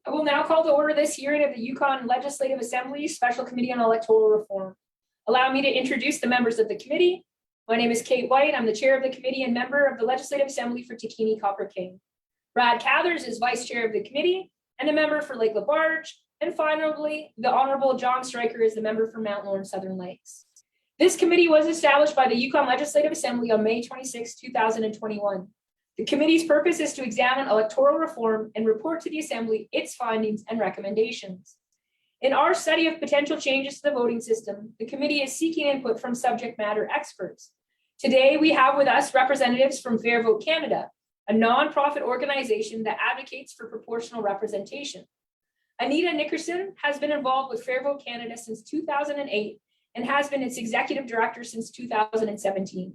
I will now call to order this hearing of the Yukon Legislative Assembly Special Committee on Electoral Reform. Allow me to introduce the members of the committee. My name is Kate White. I'm the chair of the committee and member of the Legislative Assembly for Takini Copper King. Brad Cathers is vice chair of the committee and a member for Lake LaBarge. And finally, the Honorable John Stryker is the member for Mount Lawrence Southern Lakes. This committee was established by the Yukon Legislative Assembly on May 26, 2021. The committee's purpose is to examine electoral reform and report to the Assembly its findings and recommendations. In our study of potential changes to the voting system, the committee is seeking input from subject matter experts. Today, we have with us representatives from Fair Vote Canada, a nonprofit organization that advocates for proportional representation. Anita Nickerson has been involved with Fair Vote Canada since 2008 and has been its executive director since 2017.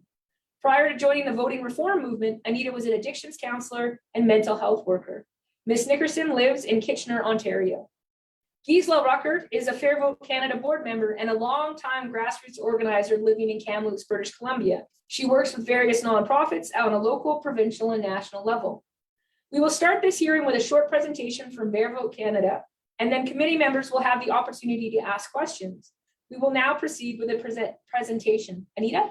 Prior to joining the voting reform movement, Anita was an addictions counselor and mental health worker. Ms. Nickerson lives in Kitchener, Ontario. Gisela Ruckert is a Fair Vote Canada board member and a longtime grassroots organizer living in Kamloops, British Columbia. She works with various nonprofits on a local, provincial, and national level. We will start this hearing with a short presentation from Fair Vote Canada, and then committee members will have the opportunity to ask questions. We will now proceed with the presentation. Anita?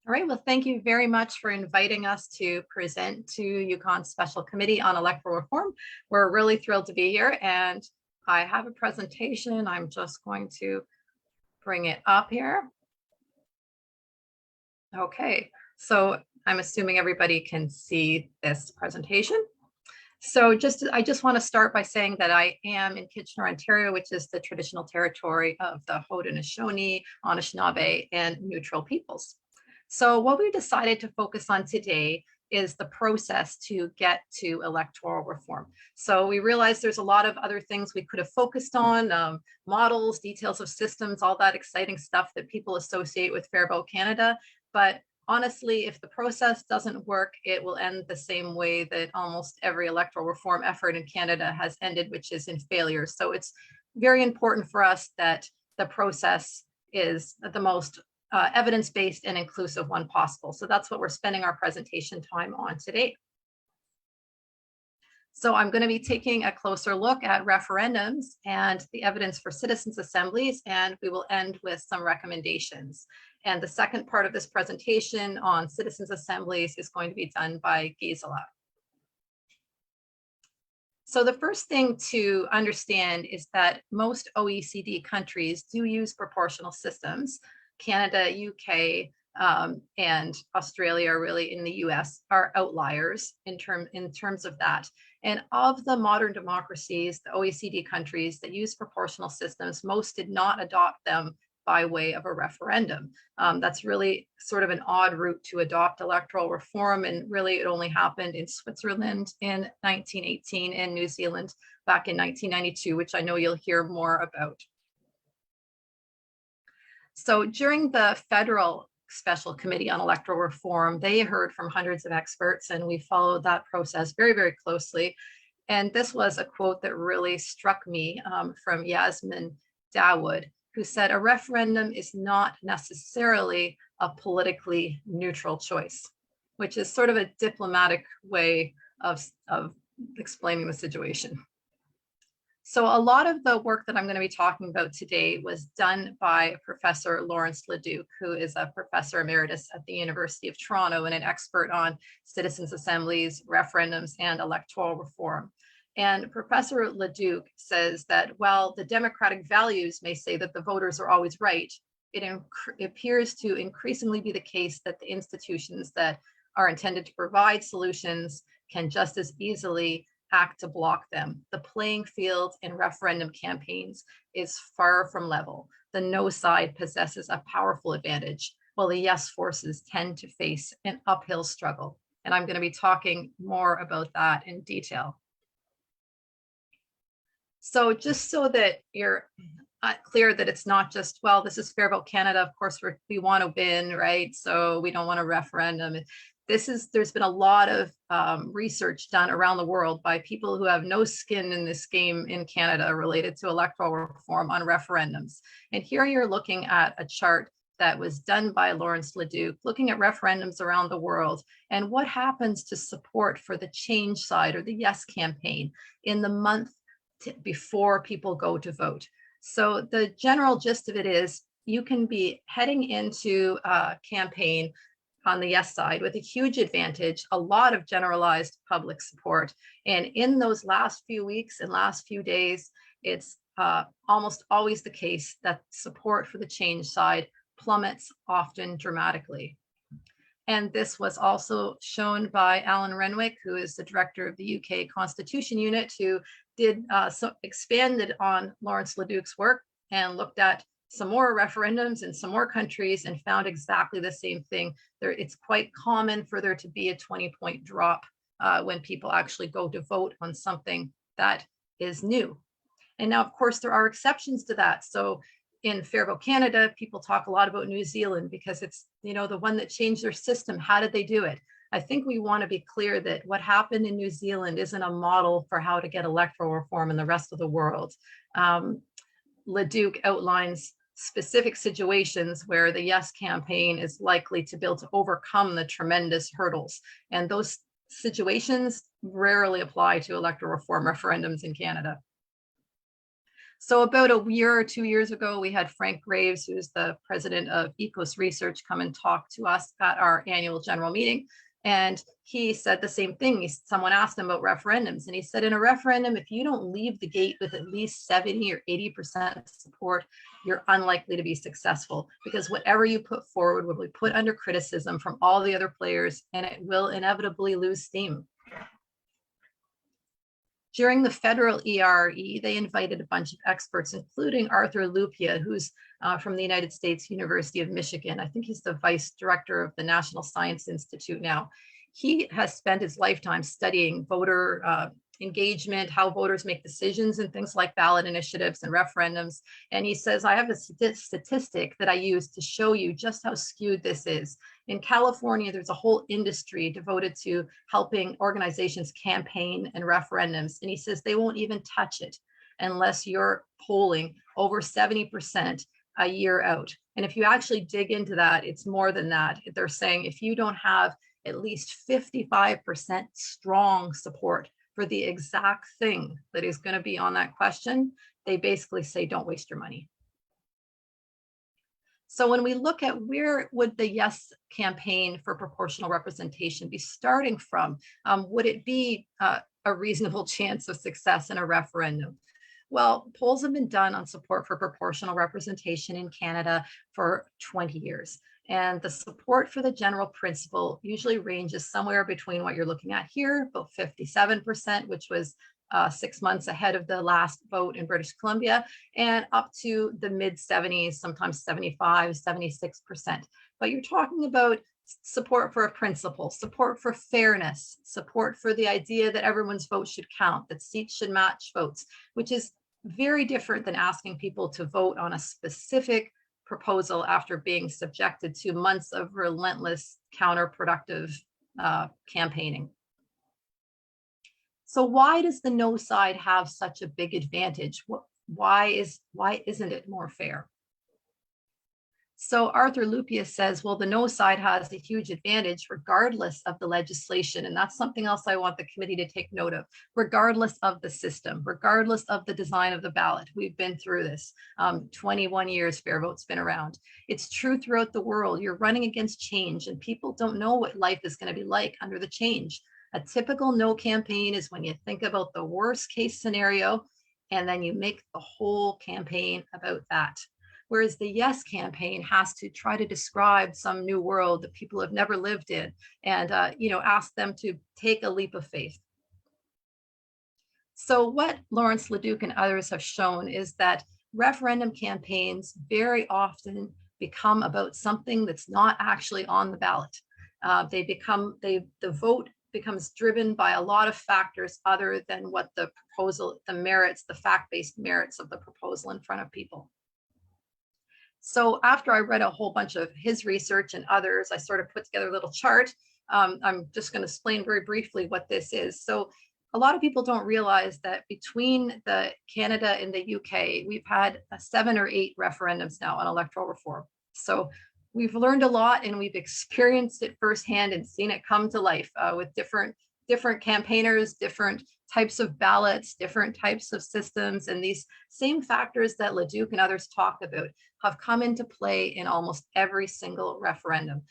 All right, well, thank you very much for inviting us to present to Yukon Special Committee on Electoral Reform. We're really thrilled to be here, and I have a presentation. I'm just going to bring it up here. Okay, so I'm assuming everybody can see this presentation. So I just want to start by saying that I am in Kitchener, Ontario, which is the traditional territory of the Haudenosaunee, Anishinaabe, and Neutral peoples. So what we decided to focus on today is the process to get to electoral reform. So we realized there's a lot of other things we could have focused on, models, details of systems, all that exciting stuff that people associate with Fair Vote Canada. But honestly, if the process doesn't work, it will end the same way that almost every electoral reform effort in Canada has ended, which is in failure. So it's very important for us that the process is the most evidence-based and inclusive one possible. So that's what we're spending our presentation time on today. So I'm going to be taking a closer look at referendums and the evidence for citizens' assemblies, and we will end with some recommendations. And the second part of this presentation on citizens' assemblies is going to be done by Gisela. So the first thing to understand is that most OECD countries do use proportional systems. Canada, UK, and Australia are really in the US are outliers in terms of that. And of the modern democracies, the OECD countries that use proportional systems, most did not adopt them by way of a referendum. That's really sort of an odd route to adopt electoral reform. And really it only happened in Switzerland in 1918 and New Zealand back in 1992, which I know you'll hear more about. So during the Federal Special Committee on Electoral Reform, they heard from hundreds of experts, and we followed that process very, very closely. And this was a quote that really struck me from Yasmin Dawood, who said, "A referendum is not necessarily a politically neutral choice," which is sort of a diplomatic way of explaining the situation. So a lot of the work that I'm going to be talking about today was done by Professor Lawrence Leduc, who is a professor emeritus at the University of Toronto and an expert on citizens' assemblies, referendums, and electoral reform. And Professor Leduc says that while the democratic values may say that the voters are always right, it appears to increasingly be the case that the institutions that are intended to provide solutions can just as easily act to block them. The playing field in referendum campaigns is far from level. The no side possesses a powerful advantage, while the yes forces tend to face an uphill struggle. And I'm going to be talking more about that in detail. So just so that you're clear that it's not just, well, this is Fair Vote Canada, of course we want to win, right? So we don't want a referendum. There's been a lot of research done around the world by people who have no skin in this game in Canada related to electoral reform on referendums. And here you're looking at a chart that was done by Lawrence Leduc, looking at referendums around the world and what happens to support for the change side or the yes campaign in the month before people go to vote. So the general gist of it is you can be heading into a campaign on the yes side with a huge advantage, a lot of generalized public support. And in those last few weeks and last few days, it's almost always the case that support for the change side plummets, often dramatically. And this was also shown by Alan Renwick, who is the director of the UK Constitution Unit, who did expanded on Lawrence Leduc's work and looked at some more referendums in some more countries and found exactly the same thing. It's quite common for there to be a 20-point drop when people actually go to vote on something that is new. And now, of course, there are exceptions to that. So in Fair Vote Canada, people talk a lot about New Zealand because it's, you know, the one that changed their system. How did they do it? I think we want to be clear that what happened in New Zealand isn't a model for how to get electoral reform in the rest of the world. Leduc outlines specific situations where the yes campaign is likely to be able to overcome the tremendous hurdles. And those situations rarely apply to electoral reform referendums in Canada. So about a year or 2 years ago, we had Frank Graves, who's the president of ECOS Research, come and talk to us at our annual general meeting. And he said the same thing. Someone asked him about referendums, and he said, in a referendum, if you don't leave the gate with at least 70 or 80% support, you're unlikely to be successful, because whatever you put forward will be put under criticism from all the other players, and it will inevitably lose steam. During the federal ERE, they invited a bunch of experts, including Arthur Lupia, who's from the United States University of Michigan. I think he's the vice director of the National Science Institute now. He has spent his lifetime studying voter engagement, how voters make decisions and things like ballot initiatives and referendums. And he says, I have a statistic that I use to show you just how skewed this is. In California, there's a whole industry devoted to helping organizations campaign and referendums. And he says they won't even touch it unless you're polling over 70% a year out. And if you actually dig into that, it's more than that. They're saying if you don't have at least 55% strong support for the exact thing that is going to be on that question, they basically say, don't waste your money. So when we look at where would the yes campaign for proportional representation be starting from, would it be a reasonable chance of success in a referendum? Well, polls have been done on support for proportional representation in Canada for 20 years. And the support for the general principle usually ranges somewhere between what you're looking at here, about 57%, which was 6 months ahead of the last vote in British Columbia, and up to the mid 70s, sometimes 75, 76%. But you're talking about support for a principle, support for fairness, support for the idea that everyone's vote should count, that seats should match votes, which is very different than asking people to vote on a specific proposal after being subjected to months of relentless counterproductive campaigning. So why does the no side have such a big advantage? Why isn't it more fair? So Arthur Lupia says, well, the no side has a huge advantage regardless of the legislation. And that's something else I want the committee to take note of, regardless of the system, regardless of the design of the ballot. We've been through this. 21 years Fair Vote's been around. It's true throughout the world. You're running against change, and people don't know what life is going to be like under the change. A typical no campaign is when you think about the worst case scenario, and then you make the whole campaign about that. Whereas the yes campaign has to try to describe some new world that people have never lived in, and ask them to take a leap of faith. So what Lawrence Leduc and others have shown is that referendum campaigns very often become about something that's not actually on the ballot. The vote becomes driven by a lot of factors other than what the proposal, the merits, the fact-based merits of the proposal in front of people. So after I read a whole bunch of his research and others, I sort of put together a little chart. I'm just going to explain very briefly what this is. So a lot of people don't realize that between the Canada and the UK, we've had 7 or 8 referendums now on electoral reform. So we've learned a lot and we've experienced it firsthand and seen it come to life with different campaigners, different types of ballots, different types of systems, and these same factors that Leduc and others talked about have come into play in almost every single referendum.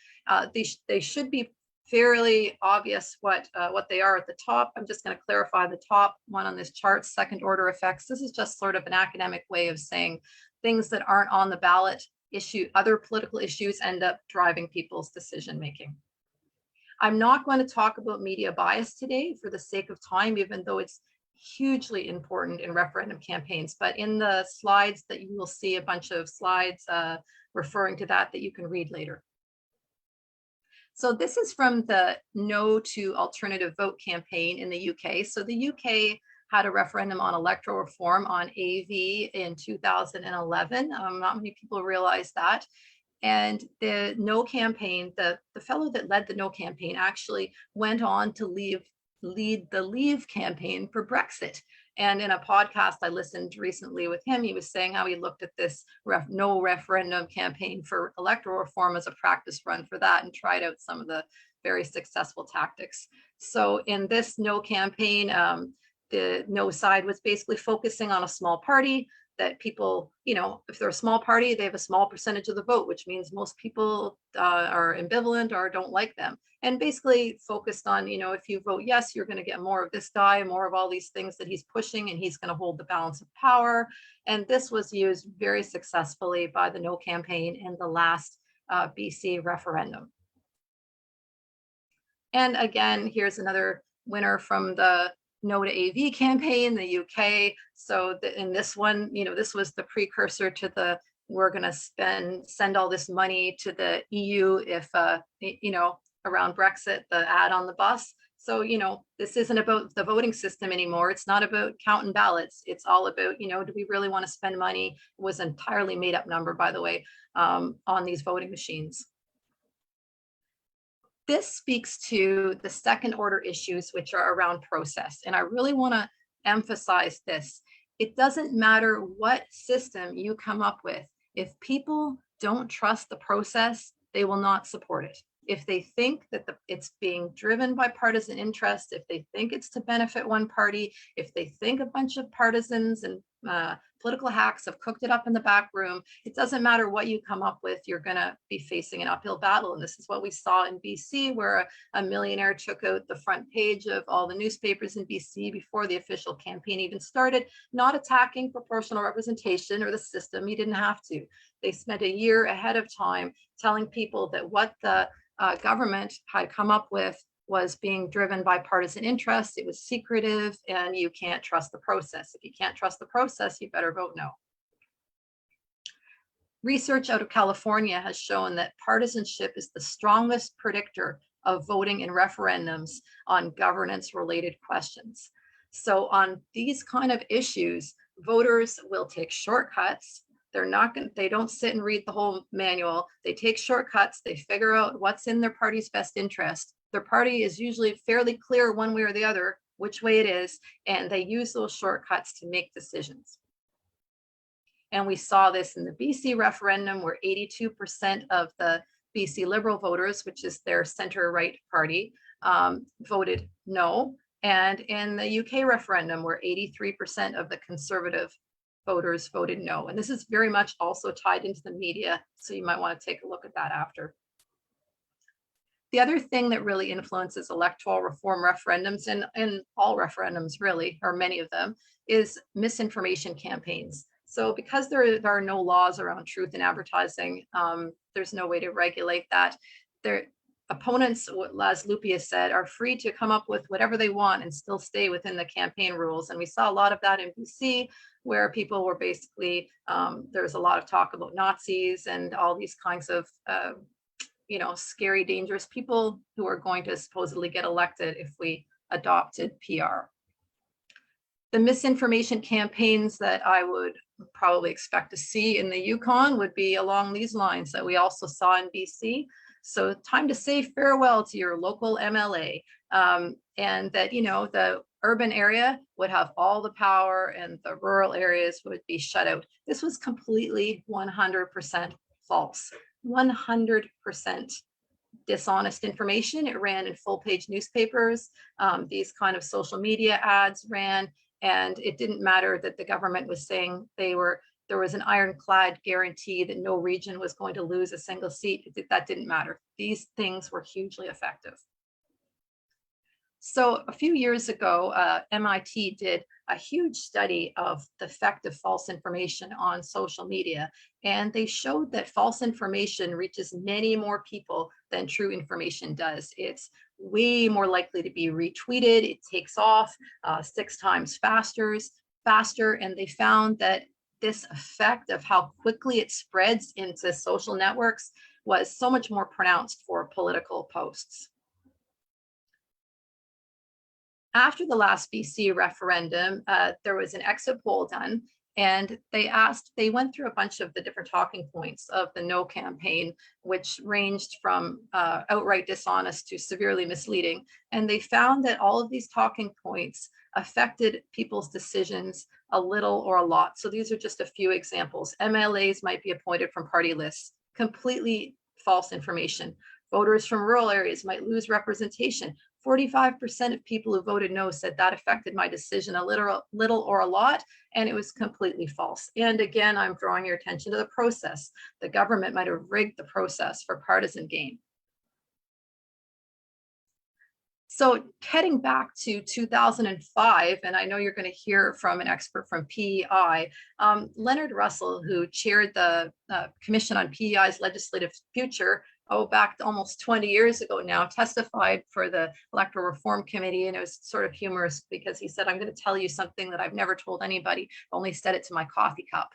They should be fairly obvious what they are at the top. I'm just going to clarify the top one on this chart, second order effects. This is just sort of an academic way of saying things that aren't on the ballot other political issues end up driving people's decision making. I'm not going to talk about media bias today for the sake of time, even though it's hugely important in referendum campaigns. But in the slides that you will see a bunch of slides referring to that you can read later. So this is from the No to Alternative Vote campaign in the UK. So the UK had a referendum on electoral reform on AV in 2011. Not many people realize that. And the No campaign, the fellow that led the No campaign actually went on to lead the Leave campaign for Brexit. And in a podcast I listened recently with him, he was saying how he looked at this No referendum campaign for electoral reform as a practice run for that and tried out some of the very successful tactics. So in this No campaign, the No side was basically focusing on a small party that people, if they're a small party, they have a small percentage of the vote, which means most people are ambivalent or don't like them. And basically focused on, if you vote yes, you're going to get more of this guy, more of all these things that he's pushing, and he's going to hold the balance of power. And this was used very successfully by the No campaign in the last BC referendum. And again, here's another winner from the No to AV campaign, the UK. So in this one, this was the precursor to the we're going to send all this money to the EU if, around Brexit, the ad on the bus. So, this isn't about the voting system anymore. It's not about counting ballots. It's all about, do we really want to spend money? It was an entirely made up number, by the way, on these voting machines. This speaks to the second order issues, which are around process. And I really want to emphasize this. It doesn't matter what system you come up with. If people don't trust the process, they will not support it. If they think that it's being driven by partisan interest, if they think it's to benefit one party, if they think a bunch of partisans and political hacks have cooked it up in the back room, it doesn't matter what you come up with, you're going to be facing an uphill battle. And this is what we saw in BC, where a millionaire took out the front page of all the newspapers in BC before the official campaign even started, not attacking proportional representation or the system. He didn't have to. They spent a year ahead of time telling people that what the government had come up with was being driven by partisan interests. It was secretive, and you can't trust the process. If you can't trust the process, you better vote no. Research out of California has shown that partisanship is the strongest predictor of voting in referendums on governance-related questions. So on these kind of issues, voters will take shortcuts. They don't sit and read the whole manual. They take shortcuts. They figure out what's in their party's best interest. Their party is usually fairly clear one way or the other which way it is, and they use those shortcuts to make decisions. And we saw this in the BC referendum, where 82% of the BC Liberal voters, which is their center-right party, voted no. And in the UK referendum, where 83% of the Conservative voters voted no. And this is very much also tied into the media, so you might want to take a look at that after. The other thing that really influences electoral reform referendums, and all referendums really, or many of them, is misinformation campaigns. So because there are no laws around truth in advertising, there's no way to regulate that. Their opponents, as Lupia said, are free to come up with whatever they want and still stay within the campaign rules. And we saw a lot of that in BC, where people were basically, there's a lot of talk about Nazis and all these kinds of scary, dangerous people who are going to supposedly get elected if we adopted PR. The misinformation campaigns that I would probably expect to see in the Yukon would be along these lines that we also saw in BC. So time to say farewell to your local MLA, and that, the urban area would have all the power and the rural areas would be shut out. This was completely 100% false. 100% dishonest information. It ran in full-page newspapers. These kind of social media ads ran, and it didn't matter that the government was saying there was an ironclad guarantee that no region was going to lose a single seat. That didn't matter. These things were hugely effective. So a few years ago, MIT did a huge study of the effect of false information on social media. And they showed that false information reaches many more people than true information does. It's way more likely to be retweeted. It takes off 6 times faster. And they found that this effect of how quickly it spreads into social networks was so much more pronounced for political posts. After the last BC referendum, there was an exit poll done, and they went through a bunch of the different talking points of the no campaign, which ranged from outright dishonest to severely misleading. And they found that all of these talking points affected people's decisions a little or a lot. So these are just a few examples. MLAs might be appointed from party lists, completely false information. Voters from rural areas might lose representation. 45% of people who voted no said that affected my decision a little or a lot, and it was completely false. And again, I'm drawing your attention to the process. The government might have rigged the process for partisan gain. So heading back to 2005, and I know you're going to hear from an expert from PEI, Leonard Russell, who chaired the Commission on PEI's Legislative Future, back almost 20 years ago now, testified for the Electoral Reform Committee. And it was sort of humorous because he said, I'm going to tell you something that I've never told anybody, only said it to my coffee cup.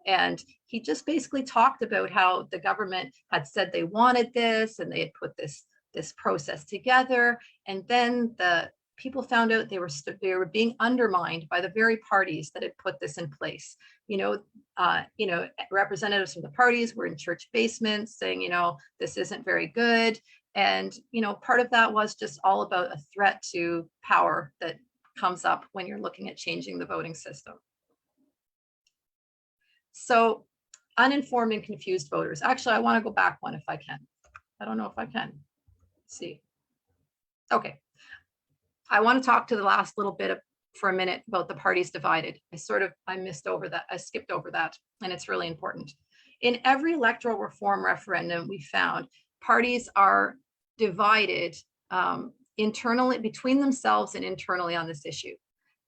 And he just basically talked about how the government had said they wanted this, and they had put this process together. And then the people found out they were being undermined by the very parties that had put this in place. Representatives from the parties were in church basements saying, this isn't very good. And, part of that was just all about a threat to power that comes up when you're looking at changing the voting system. So uninformed and confused voters. Actually, I want to go back one if I can. I don't know if I can. Let's see. Okay. I want to talk to the last little bit for a minute about the parties divided. I missed over that. I skipped over that, and it's really important. In every electoral reform referendum, we found parties are divided internally between themselves and internally on this issue.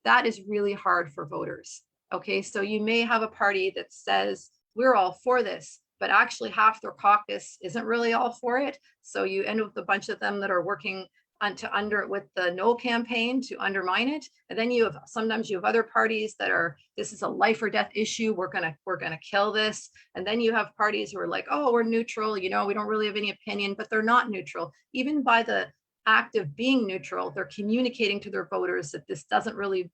That is really hard for voters. Okay, so you may have a party that says we're all for this, but actually half their caucus isn't really all for it. So you end up with a bunch of them that are working with the no campaign to undermine it. And then sometimes you have other parties that are, this is a life or death issue, we're gonna kill this. And then you have parties who are like, oh, we're neutral, we don't really have any opinion, but they're not neutral. Even by the act of being neutral, they're communicating to their voters that this doesn't really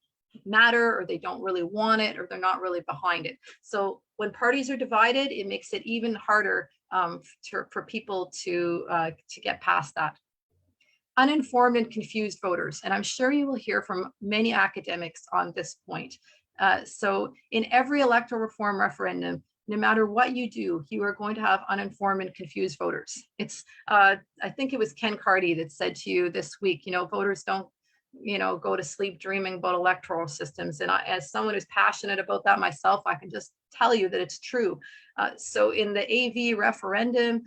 matter, or they don't really want it, or they're not really behind it. So when parties are divided, it makes it even harder for people to get past that. Uninformed and confused voters, and I'm sure you will hear from many academics on this point. So in every electoral reform referendum, no matter what you do, you are going to have uninformed and confused voters. It's I think it was Ken Carty that said to you this week, voters don't go to sleep dreaming about electoral systems. And as someone who's passionate about that myself, I can just tell you that it's true. So in the AV referendum,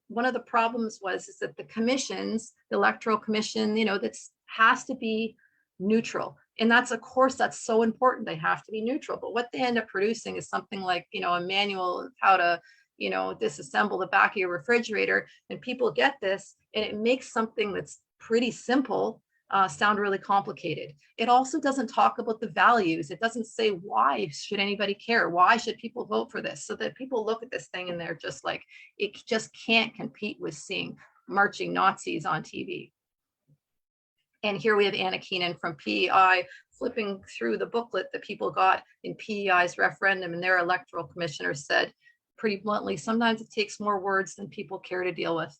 one of the problems is that the commissions, the Electoral Commission, that has to be neutral. And that's so important. They have to be neutral. But what they end up producing is something like, a manual of how to, disassemble the back of your refrigerator. And people get this, and it makes something that's pretty simple sound really complicated. It also doesn't talk about the values. It doesn't say, why should anybody care? Why should people vote for this? So that people look at this thing and they're just like, it just can't compete with seeing marching Nazis on TV. And here we have Anna Keenan from PEI flipping through the booklet that people got in PEI's referendum, and their electoral commissioner said pretty bluntly, sometimes it takes more words than people care to deal with.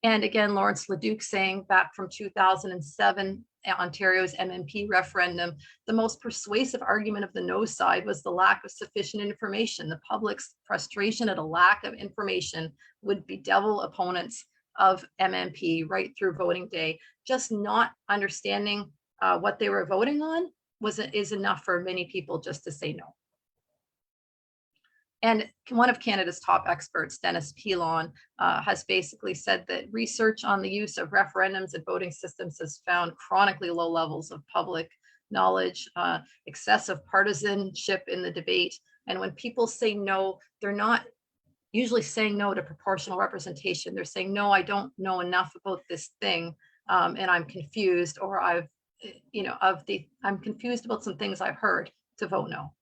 And again, Lawrence Leduc saying back from 2007, Ontario's MMP referendum, the most persuasive argument of the no side was the lack of sufficient information. The public's frustration at a lack of information would bedevil opponents of MMP right through voting day. Just not understanding what they were voting on is enough for many people just to say no. And one of Canada's top experts, Dennis Pilon, has basically said that research on the use of referendums and voting systems has found chronically low levels of public knowledge, excessive partisanship in the debate. And when people say no, they're not usually saying no to proportional representation. They're saying, no, I don't know enough about this thing, and I'm confused, or I'm confused about some things I've heard to vote no.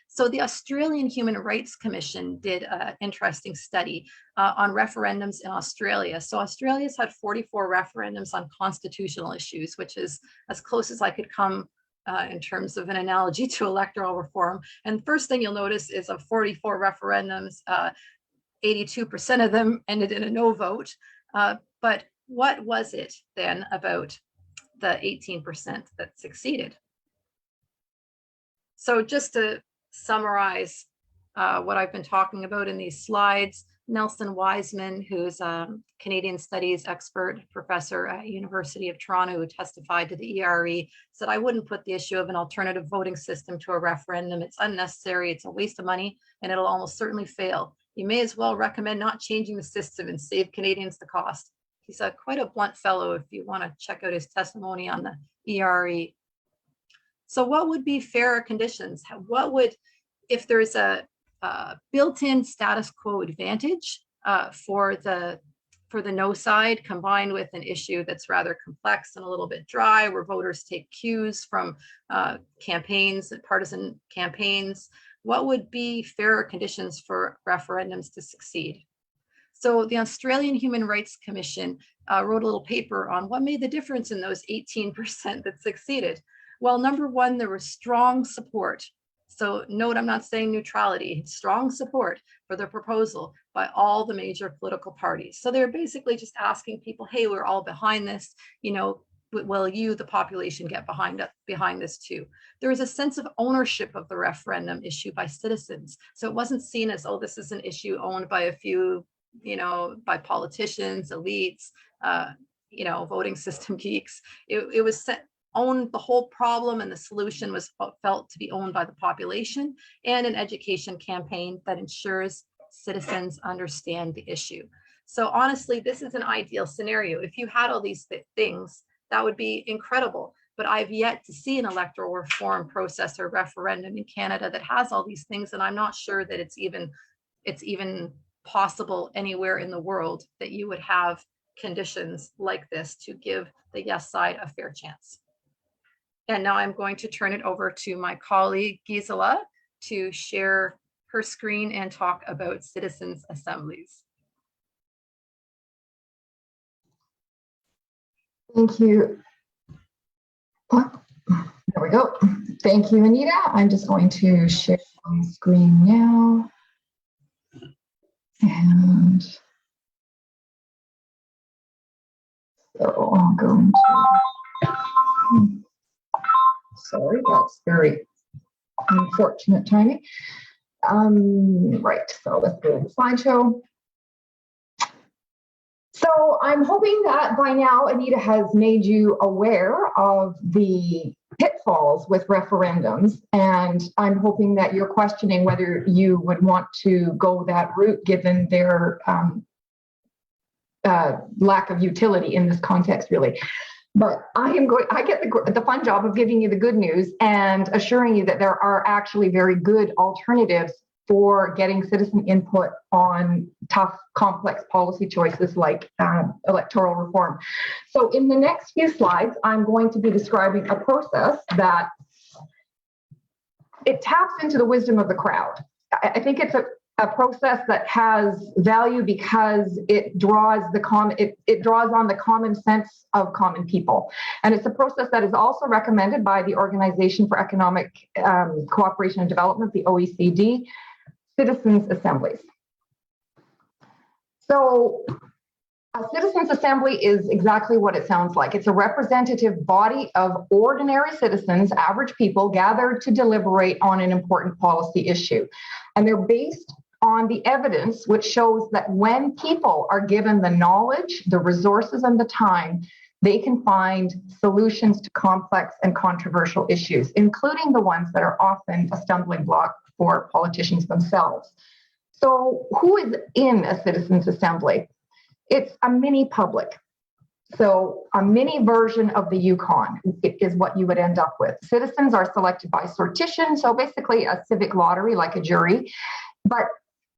So the Australian Human Rights Commission did an interesting study on referendums in Australia. So Australia's had 44 referendums on constitutional issues, which is as close as I could come in terms of an analogy to electoral reform. And the first thing you'll notice is of 44 referendums, 82% of them ended in a no vote. But what was it then about the 18% that succeeded? So just to summarize what I've been talking about in these slides, Nelson Wiseman, who's a Canadian Studies expert professor at University of Toronto who testified to the ERE, said, I wouldn't put the issue of an alternative voting system to a referendum. It's unnecessary, it's a waste of money, and it'll almost certainly fail. You may as well recommend not changing the system and save Canadians the cost. He's quite a blunt fellow if you want to check out his testimony on the ERE. So what would be fairer conditions? What would, if there's a built-in status quo advantage for the no side, combined with an issue that's rather complex and a little bit dry, where voters take cues from campaigns, partisan campaigns, what would be fairer conditions for referendums to succeed? So the Australian Human Rights Commission wrote a little paper on what made the difference in those 18% that succeeded. Well, number one, there was strong support. So note, I'm not saying neutrality, strong support for the proposal by all the major political parties. So they're basically just asking people, hey, we're all behind this, will you, the population, get behind this too? There was a sense of ownership of the referendum issue by citizens. So it wasn't seen as, oh, this is an issue owned by a few, by politicians, elites, voting system geeks. It was owned, the whole problem and the solution was felt to be owned by the population, and an education campaign that ensures citizens understand the issue. So honestly, this is an ideal scenario. If you had all these things, that would be incredible. But I've yet to see an electoral reform process or referendum in Canada that has all these things, and I'm not sure that it's even possible anywhere in the world that you would have conditions like this to give the yes side a fair chance. And now I'm going to turn it over to my colleague, Gisela, to share her screen and talk about citizens' assemblies. Thank you. There we go. Thank you, Anita. I'm just going to share my screen now. And so I'll go into, sorry, that's very unfortunate timing. Right, so let's go to the slideshow. So I'm hoping that by now Anita has made you aware of the pitfalls with referendums, and I'm hoping that you're questioning whether you would want to go that route given their lack of utility in this context, really. But I get the fun job of giving you the good news and assuring you that there are actually very good alternatives for getting citizen input on tough, complex policy choices like electoral reform. So in the next few slides, I'm going to be describing a process that it taps into the wisdom of the crowd. I think it's a process that has value because it draws on the common sense of common people. And it's a process that is also recommended by the Organization for Economic Cooperation and Development, the OECD, Citizens Assemblies. So A citizens assembly is exactly what it sounds like. It's a representative body of ordinary citizens, average people, gathered to deliberate on an important policy issue. And they're based on the evidence which shows that when people are given the knowledge, the resources, and the time, they can find solutions to complex and controversial issues, including the ones that are often a stumbling block for politicians themselves. So who is in a citizens assembly? It's a mini public. So a mini version of the Yukon is what you would end up with. Citizens are selected by sortition, so basically a civic lottery like a jury. But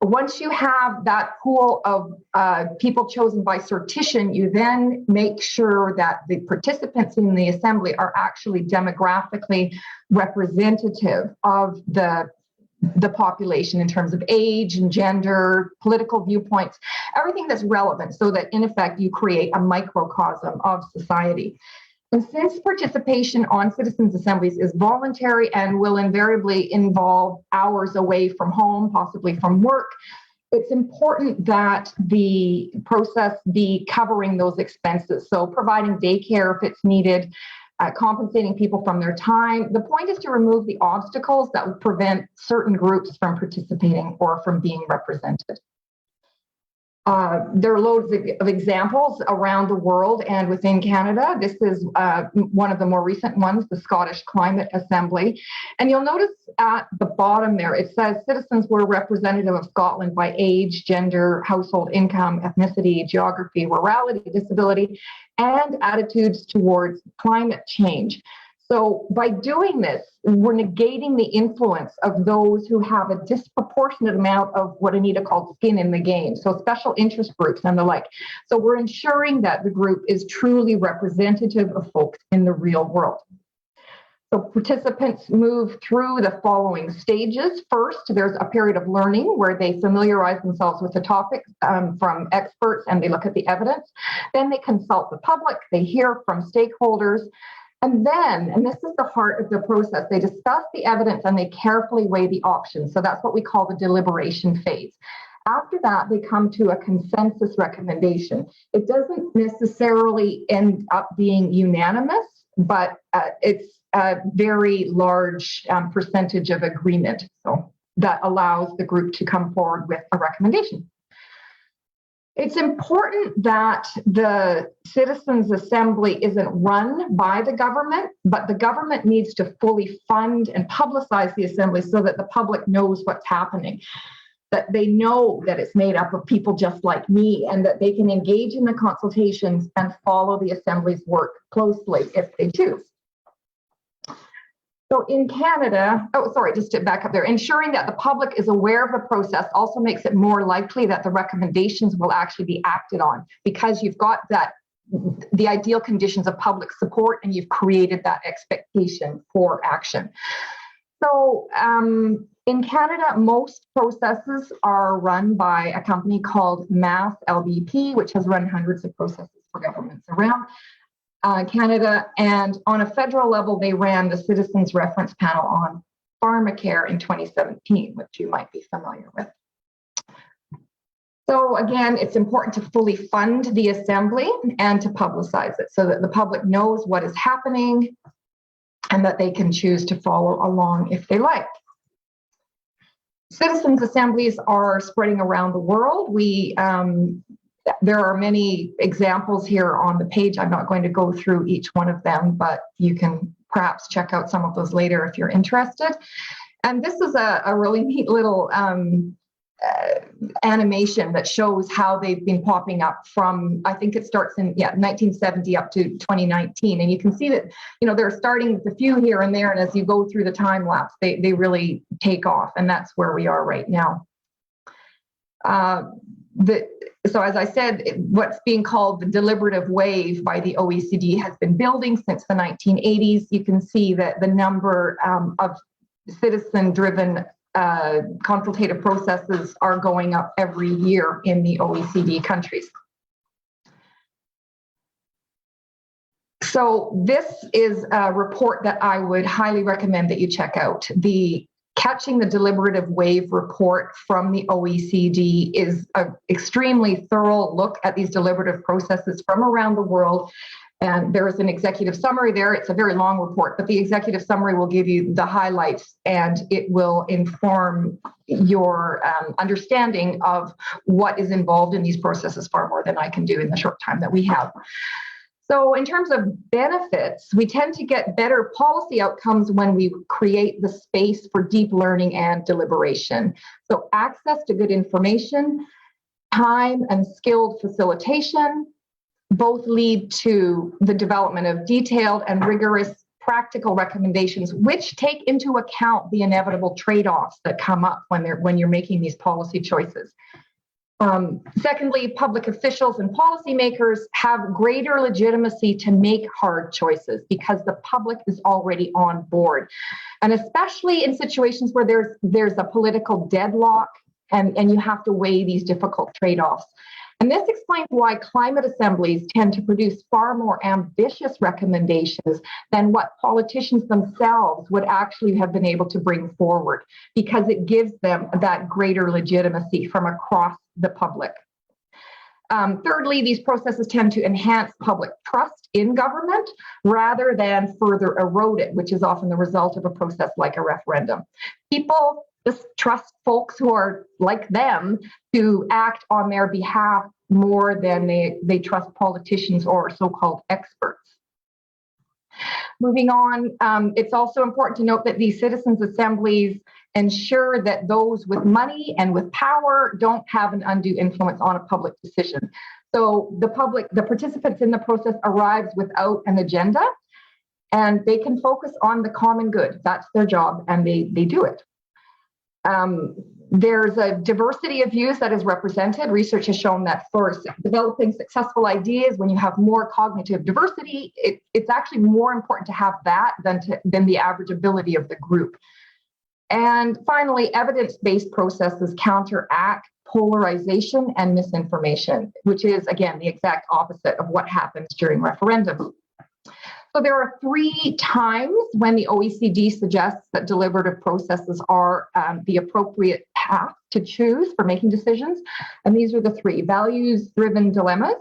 once you have that pool of people chosen by sortition, you then make sure that the participants in the assembly are actually demographically representative of the population in terms of age and gender, political viewpoints, everything that's relevant, so that in effect you create a microcosm of society. And since participation on citizens' assemblies is voluntary and will invariably involve hours away from home, possibly from work, it's important that the process be covering those expenses. So providing daycare if it's needed, compensating people from their time. The point is to remove the obstacles that would prevent certain groups from participating or from being represented. There are loads of examples around the world and within Canada. This is one of the more recent ones, the Scottish Climate Assembly. And you'll notice at the bottom there, it says citizens were representative of Scotland by age, gender, household income, ethnicity, geography, rurality, disability, and attitudes towards climate change. So by doing this, we're negating the influence of those who have a disproportionate amount of what Anita called skin in the game, so special interest groups and the like. So we're ensuring that the group is truly representative of folks in the real world. So participants move through the following stages. First, there's a period of learning where they familiarize themselves with the topic from experts and they look at the evidence. Then they consult the public, they hear from stakeholders. And then, and this is the heart of the process, they discuss the evidence and they carefully weigh the options. So that's what we call the deliberation phase. After that, they come to a consensus recommendation. It doesn't necessarily end up being unanimous, but it's a very large percentage of agreement. So that allows the group to come forward with a recommendation. It's important that the Citizens Assembly isn't run by the government, but the government needs to fully fund and publicize the assembly so that the public knows what's happening, that they know that it's made up of people just like me and that they can engage in the consultations and follow the assembly's work closely if they choose. So in Canada, just to back up there, ensuring that the public is aware of the process also makes it more likely that the recommendations will actually be acted on, because you've got the ideal conditions of public support and you've created that expectation for action. So in Canada, most processes are run by a company called Mass LBP, which has run hundreds of processes for governments around Canada, and on a federal level, they ran the Citizens Reference Panel on Pharmacare in 2017, which you might be familiar with. So again, it's important to fully fund the assembly and to publicize it so that the public knows what is happening and that they can choose to follow along if they like. Citizens assemblies are spreading around the world. There are many examples here on the page. I'm not going to go through each one of them, but you can perhaps check out some of those later if you're interested. And this is a really neat little animation that shows how they've been popping up from, I think it starts in 1970 up to 2019. And you can see that, they're starting with a few here and there. And as you go through the time lapse, they really take off. And that's where we are right now. So as I said, what's being called the deliberative wave by the OECD has been building since the 1980s. You can see that the number of citizen-driven consultative processes are going up every year in the OECD countries. So this is a report that I would highly recommend that you check out. The Catching the Deliberative Wave report from the OECD is an extremely thorough look at these deliberative processes from around the world. And there is an executive summary there. It's a very long report, but the executive summary will give you the highlights, and it will inform your understanding of what is involved in these processes far more than I can do in the short time that we have. So in terms of benefits, we tend to get better policy outcomes when we create the space for deep learning and deliberation. So access to good information, time and skilled facilitation, both lead to the development of detailed and rigorous practical recommendations, which take into account the inevitable trade-offs that come up when you're making these policy choices. Secondly, public officials and policymakers have greater legitimacy to make hard choices because the public is already on board. And especially in situations where there's a political deadlock and you have to weigh these difficult trade-offs. And this explains why climate assemblies tend to produce far more ambitious recommendations than what politicians themselves would actually have been able to bring forward, because it gives them that greater legitimacy from across the public. Thirdly, these processes tend to enhance public trust in government rather than further erode it, which is often the result of a process like a referendum. People just trust folks who are like them to act on their behalf more than they trust politicians or so-called experts. Moving on, it's also important to note that these citizens' assemblies ensure that those with money and with power don't have an undue influence on a public decision. So the participants in the process arrives without an agenda, and they can focus on the common good. That's their job, and they do it. There's a diversity of views that is represented. Research has shown that for developing successful ideas, when you have more cognitive diversity, it's actually more important to have that than the average ability of the group. And finally, evidence-based processes counteract polarization and misinformation, which is, again, the exact opposite of what happens during referendums. So there are 3 times when the OECD suggests that deliberative processes are the appropriate path to choose for making decisions. And these are the 3: values-driven dilemmas.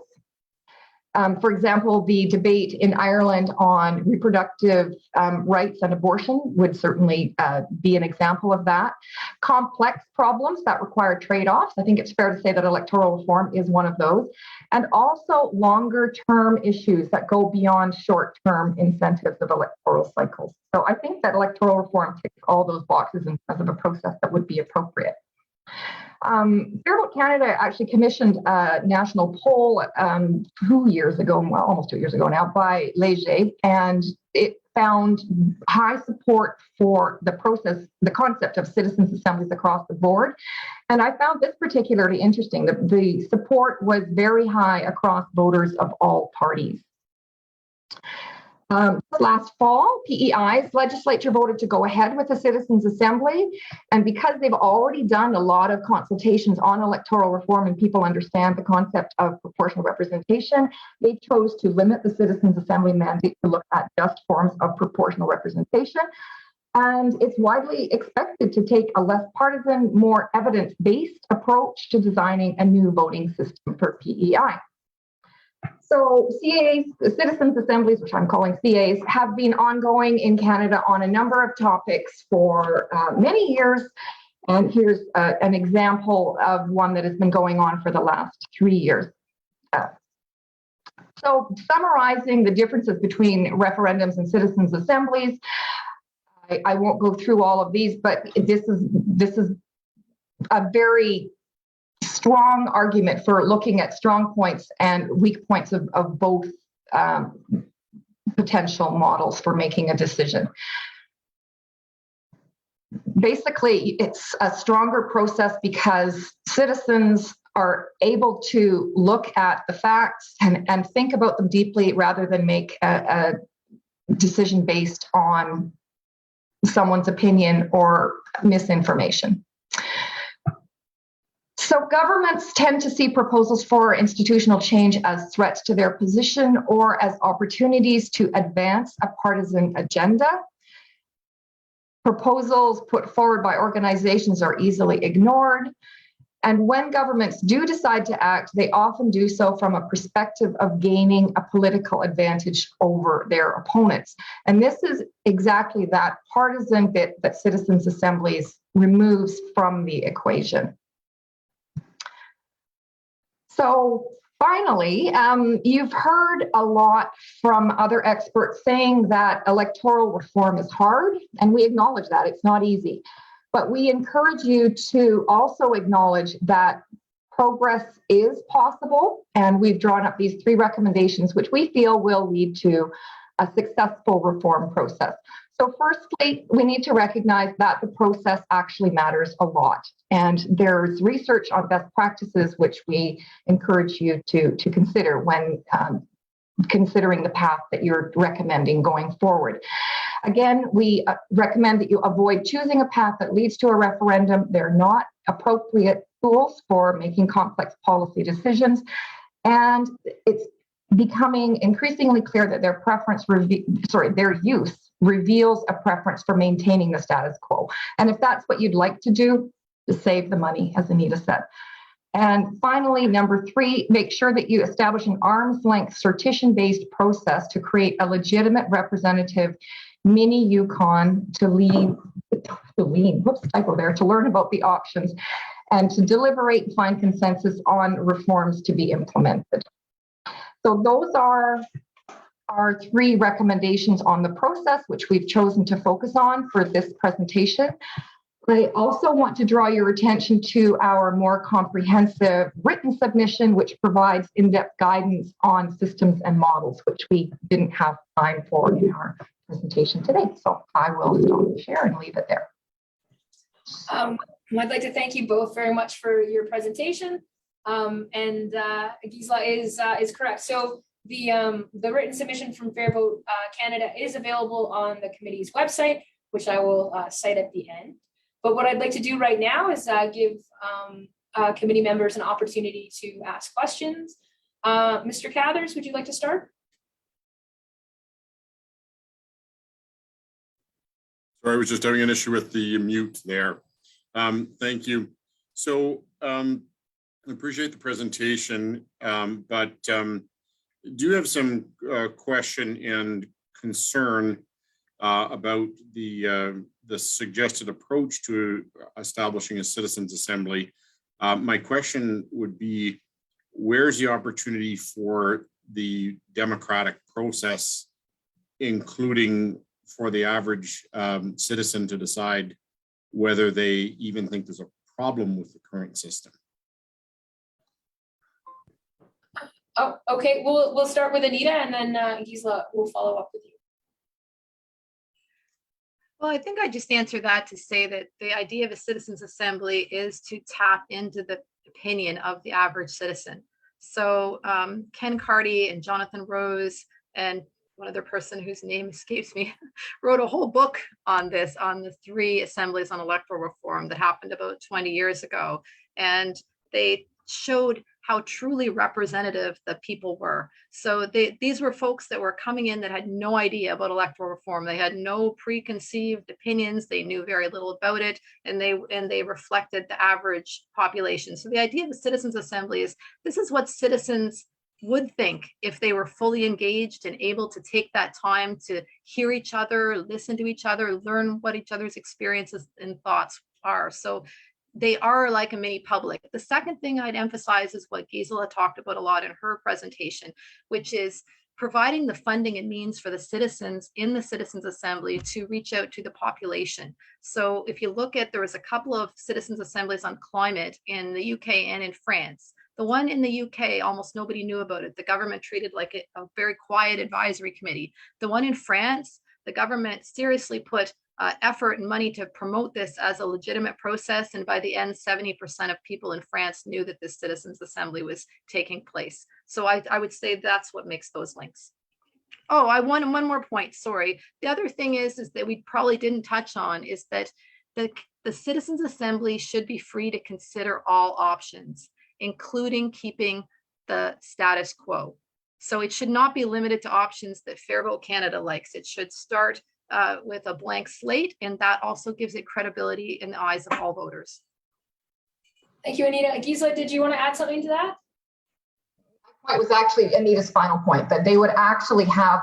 For example, the debate in Ireland on reproductive rights and abortion would certainly be an example of that. Complex problems that require trade-offs. I think it's fair to say that electoral reform is one of those. And also longer-term issues that go beyond short-term incentives of electoral cycles. So I think that electoral reform ticks all those boxes in terms of a process that would be appropriate. Fair Vote Canada actually commissioned a national poll 2 years ago, well, almost 2 years ago now, by Léger, and it found high support for the process, the concept of citizens' assemblies across the board. And I found this particularly interesting. The support was very high across voters of all parties. Last fall, PEI's legislature voted to go ahead with the Citizens Assembly. And because they've already done a lot of consultations on electoral reform and people understand the concept of proportional representation, they chose to limit the Citizens Assembly mandate to look at just forms of proportional representation. And it's widely expected to take a less partisan, more evidence-based approach to designing a new voting system for PEI. So CAs, Citizens Assemblies, which I'm calling CAs, have been ongoing in Canada on a number of topics for many years. And here's an example of one that has been going on for the last 3 years. So summarizing the differences between referendums and citizens' assemblies, I won't go through all of these, but this is a very strong argument for looking at strong points and weak points of both potential models for making a decision. Basically, it's a stronger process because citizens are able to look at the facts and think about them deeply rather than make a decision based on someone's opinion or misinformation. So governments tend to see proposals for institutional change as threats to their position or as opportunities to advance a partisan agenda. Proposals put forward by organizations are easily ignored. And when governments do decide to act, they often do so from a perspective of gaining a political advantage over their opponents. And this is exactly that partisan bit that Citizens Assemblies removes from the equation. So finally, you've heard a lot from other experts saying that electoral reform is hard, and we acknowledge that it's not easy. But we encourage you to also acknowledge that progress is possible, and we've drawn up these 3 recommendations, which we feel will lead to a successful reform process. So firstly, we need to recognize that the process actually matters a lot. And there's research on best practices, which we encourage you to consider when considering the path that you're recommending going forward. Again, we recommend that you avoid choosing a path that leads to a referendum. They're not appropriate tools for making complex policy decisions. And it's becoming increasingly clear that their use reveals a preference for maintaining the status quo. And if that's what you'd like to do, to save the money, as Anita said. And finally, number 3, make sure that you establish an arm's length sortition-based process to create a legitimate representative mini Yukon to learn about the options and to deliberate and find consensus on reforms to be implemented. So those are our 3 recommendations on the process, which we've chosen to focus on for this presentation. I also want to draw your attention to our more comprehensive written submission, which provides in-depth guidance on systems and models, which we didn't have time for in our presentation today. So I will stop the share and leave it there. I'd like to thank you both very much for your presentation. Gisela is correct. So the written submission from Fair Vote Canada is available on the committee's website, which I will cite at the end. But what I'd like to do right now is give committee members an opportunity to ask questions. Mr. Cathers, would you like to start? Sorry, I was just having an issue with the mute there. Thank you. So I appreciate the presentation, but do have some question and concern about the suggested approach to establishing a citizens assembly. My question would be, where's the opportunity for the democratic process, including for the average citizen to decide whether they even think there's a problem with the current system? Oh, okay. We'll start with Anita, and then Gisela will follow up with you. Well, I think I just answered that to say that the idea of a citizens assembly is to tap into the opinion of the average citizen. So Ken Carty and Jonathan Rose and one other person whose name escapes me wrote a whole book on this, on the 3 assemblies on electoral reform that happened about 20 years ago. And they showed how truly representative the people were. So these were folks that were coming in that had no idea about electoral reform. They had no preconceived opinions. They knew very little about it, and they reflected the average population. So the idea of the citizens assembly is this is what citizens would think if they were fully engaged and able to take that time to hear each other, listen to each other, learn what each other's experiences and thoughts are. So they are like a mini public. The second thing I'd emphasize is what Gisela talked about a lot in her presentation, which is providing the funding and means for the citizens in the Citizens Assembly to reach out to the population. So if you look at, there was a couple of citizens assemblies on climate in the UK and in France. The one in the UK, almost nobody knew about it. The government treated like a very quiet advisory committee. The one in France, the government seriously put effort and money to promote this as a legitimate process. And by the end, 70% of people in France knew that this Citizens Assembly was taking place. So I would say that's what makes those links. Oh, I want one more point, sorry. The other thing is that we probably didn't touch on is that the Citizens Assembly should be free to consider all options, including keeping the status quo. So it should not be limited to options that Fair Vote Canada likes. It should start with a blank slate, and that also gives it credibility in the eyes of all voters. Thank you, Anita. Gisela, did you want to add something to that? It was actually Anita's final point, that they would actually have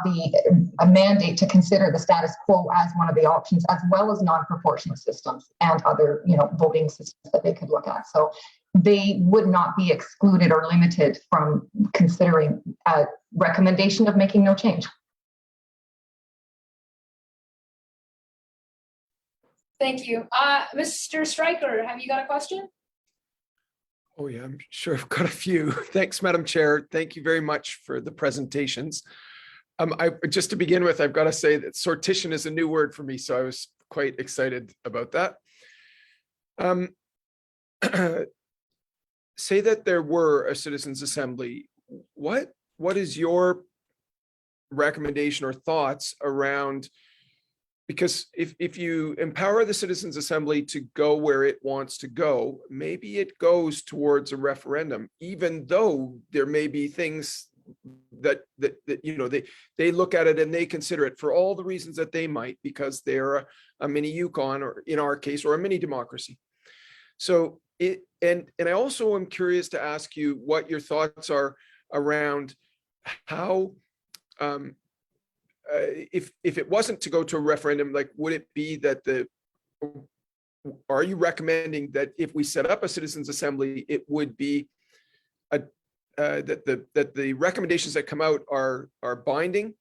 a mandate to consider the status quo as one of the options, as well as non-proportional systems and other, voting systems that they could look at. So they would not be excluded or limited from considering a recommendation of making no change. Thank you. Mr. Stryker, have you got a question? Oh yeah, I'm sure I've got a few. Thanks, Madam Chair. Thank you very much for the presentations. Just to begin with, I've got to say that sortition is a new word for me, so I was quite excited about that. Say that there were a Citizens Assembly. What is your recommendation or thoughts around? Because if you empower the Citizens Assembly to go where it wants to go, maybe it goes towards a referendum, even though there may be things that they look at it and they consider it for all the reasons that they might, because they're a mini Yukon, or in our case, or a mini democracy. So and I also am curious to ask you what your thoughts are around how if it wasn't to go to a referendum, like, would it be that are you recommending that if we set up a Citizens Assembly, it would be that the recommendations that come out are binding,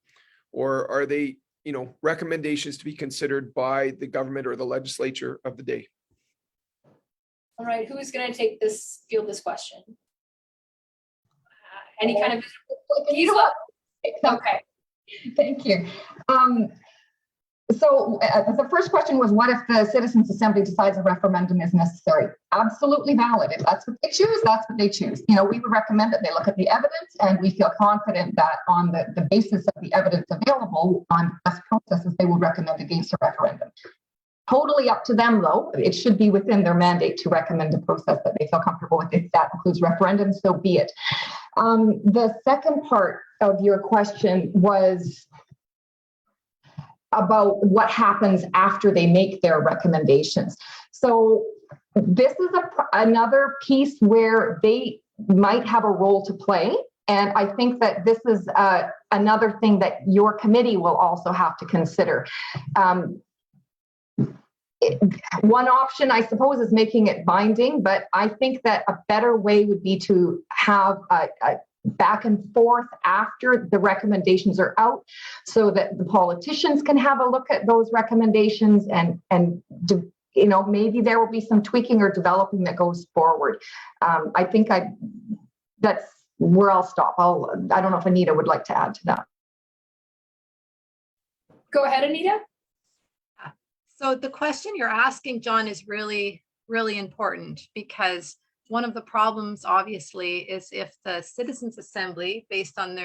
or are they, recommendations to be considered by the government or the legislature of the day? All right, who is going to field this question? Any kind of Gisela? Okay. Thank you. So the first question was, what if the Citizens Assembly decides a referendum is necessary? Absolutely valid. If that's what they choose, that's what they choose. We would recommend that they look at the evidence, and we feel confident that on the basis of the evidence available on best processes, they will recommend against a referendum. Totally up to them, though. It should be within their mandate to recommend a process that they feel comfortable with. If that includes referendum, so be it. The second part of your question was about what happens after they make their recommendations. So this is another piece where they might have a role to play. And I think that this is another thing that your committee will also have to consider. One option, I suppose, is making it binding, but I think that a better way would be to have a back and forth after the recommendations are out, so that the politicians can have a look at those recommendations, and maybe there will be some tweaking or developing that goes forward. I think that's where I'll stop. I don't know if Anita would like to add to that. Go ahead, Anita. So the question you're asking, John, is really, really important, because one of the problems, obviously, is if the Citizens Assembly, based on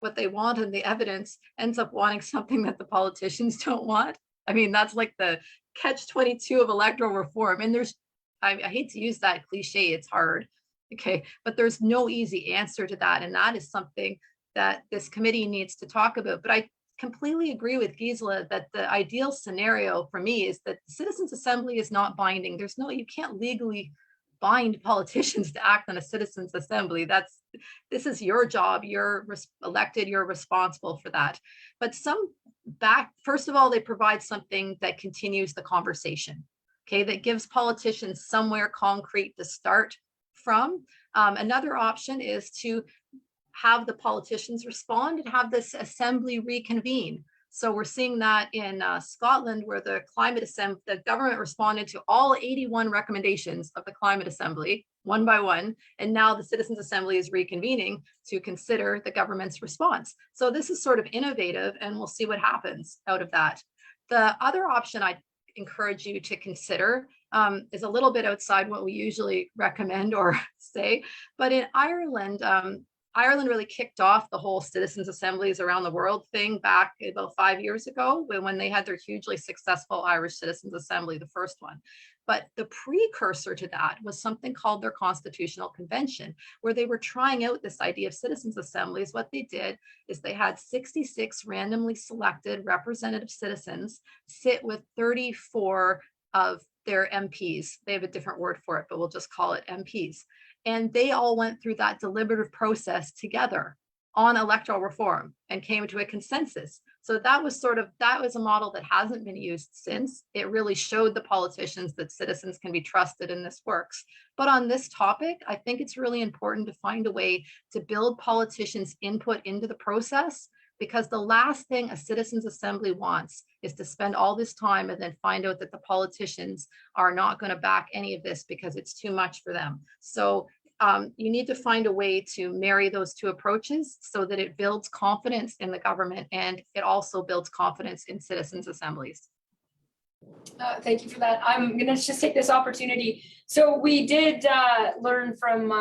what they want and the evidence, ends up wanting something that the politicians don't want. I mean, that's like the catch-22 of electoral reform. And I hate to use that cliche, it's hard, okay, but there's no easy answer to that. And that is something that this committee needs to talk about. But I completely agree with Gisela that the ideal scenario for me is that the Citizens Assembly is not binding. You can't legally bind politicians to act on a Citizens Assembly. This is your job. You're elected, you're responsible for that. But first of all, they provide something that continues the conversation, okay, that gives politicians somewhere concrete to start from. Another option is to have the politicians respond and have this assembly reconvene. So we're seeing that in Scotland, where the government responded to all 81 recommendations of the Climate Assembly, one by one, and now the Citizens Assembly is reconvening to consider the government's response. So this is sort of innovative, and we'll see what happens out of that. The other option I encourage you to consider is a little bit outside what we usually recommend or say, but in Ireland, Ireland really kicked off the whole Citizens Assemblies around the world thing back about 5 years ago, when they had their hugely successful Irish Citizens Assembly, the first one. But the precursor to that was something called their Constitutional Convention, where they were trying out this idea of citizens' assemblies. What they did is they had 66 randomly selected representative citizens sit with 34 of their MPs. They have a different word for it, but we'll just call it MPs. And they all went through that deliberative process together on electoral reform and came to a consensus. So that was a model that hasn't been used since. It really showed the politicians that citizens can be trusted and this works. But on this topic, I think it's really important to find a way to build politicians' input into the process, because the last thing a citizens' assembly wants is to spend all this time and then find out that the politicians are not going to back any of this because it's too much for them. So you need to find a way to marry those two approaches so that it builds confidence in the government and it also builds confidence in citizens' assemblies. Thank you for that. I'm going to just take this opportunity. So we did learn from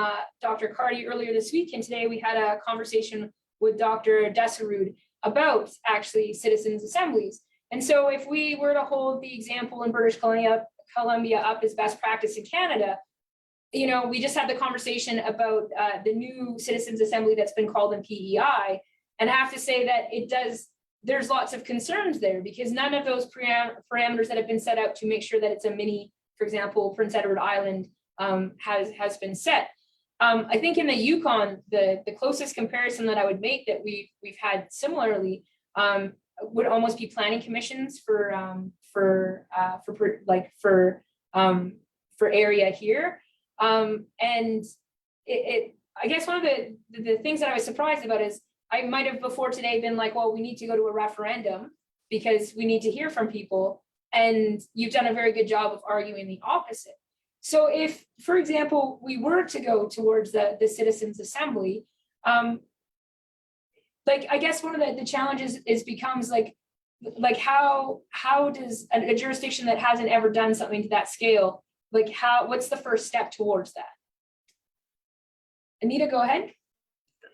Dr. Carty earlier this week, and today we had a conversation with Dr. Desarud about actually citizens' assemblies. And so if we were to hold the example in British Columbia up as best practice in Canada, you know, we just had the conversation about the new citizens' assembly that's been called in PEI, and I have to say that there's lots of concerns there, because none of those parameters that have been set out to make sure that it's a mini, for example, Prince Edward Island has been set. I think in the Yukon, the closest comparison that I would make that we've had similarly would almost be planning commissions for area here. And I guess one of the things that I was surprised about is I might have before today been like, well, we need to go to a referendum because we need to hear from people. And you've done a very good job of arguing the opposite. So if, for example, we were to go towards the citizens' assembly, like, I guess one of the challenges becomes like how does a jurisdiction that hasn't ever done something to that scale, like what's the first step towards that? Anita, go ahead.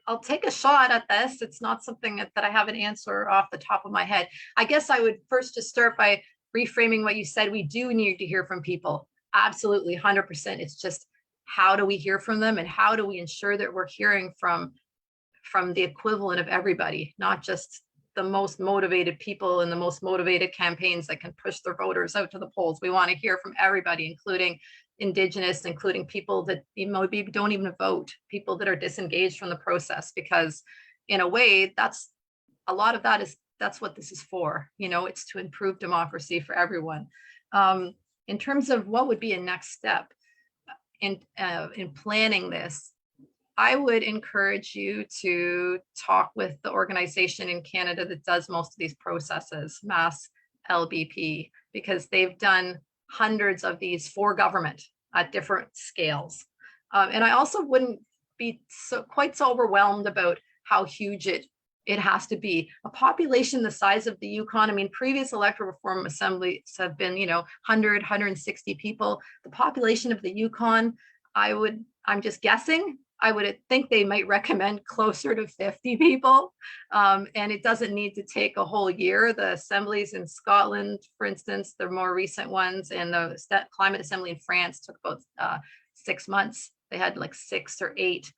I'll take a shot at this. It's not something that I have an answer off the top of my head. I guess I would first just start by reframing what you said. We do need to hear from people. Absolutely, 100%. It's just, how do we hear from them, and how do we ensure that we're hearing from the equivalent of everybody, not just the most motivated people and the most motivated campaigns that can push their voters out to the polls. We want to hear from everybody, including Indigenous, including people that maybe don't even vote, people that are disengaged from the process, because in a way, that's what this is for. You know, it's to improve democracy for everyone. In terms of what would be a next step in planning this, I would encourage you to talk with the organization in Canada that does most of these processes, Mass LBP, because they've done hundreds of these for government at different scales. And I also wouldn't be quite so overwhelmed about how huge it has to be. A population the size of the Yukon, I mean, previous electoral reform assemblies have been, 100, 160 people. The population of the Yukon, I'm just guessing, I would think they might recommend closer to 50 people. And it doesn't need to take a whole year. The assemblies in Scotland, for instance, the more recent ones, and the climate assembly in France took about 6 months. They had like 6 or 8